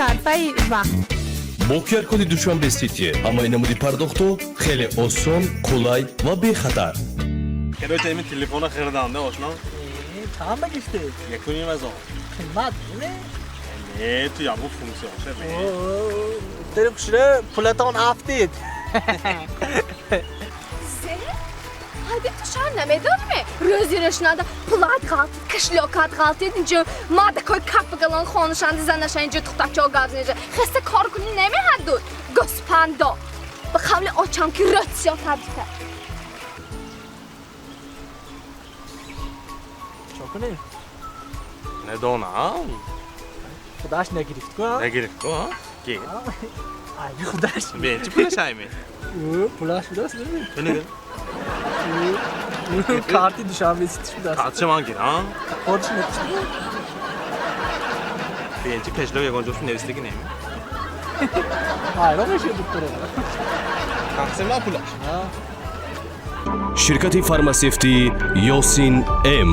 صرفه وقت. با QR کد دوشنبه سیتی اما نمودی پرداختو خیلی آسان، kolay و بی خطر. کرو تیمی تلفن خریدنده آشنا Tamam mı geçti? یکونیم از آن Kıymat değil mi? نه تو یا بو فونکسیون شده Derim şuraya Platon aftid. Hadi dışarı medalme. Rözürüşnada plat kaldı, kışlokat kaldı edince madde koy kapı kalan konuşandı zanlaşınca tutak çok gazınca. Xəstə korkunu ne mi haddu? Gospando. Baxavli açam ki rötsiyon tabiqə. Çok ne? نه دونا Kudaş ne girift ko? نگیرید کو کی Ay bir kudaş. بین چی پولش هایمی Pulaş kudaş değil mi? تو نگه Kartı düşen bir sitiş kudaş. کاتش مان گیر ها Orçun etmişti. بین چی پشلو یگان جوش نویسته کی نمی Hayır ama şey doktor oldu. تقسیم لا پولاش شرکت فارماسیفتی یاسین ام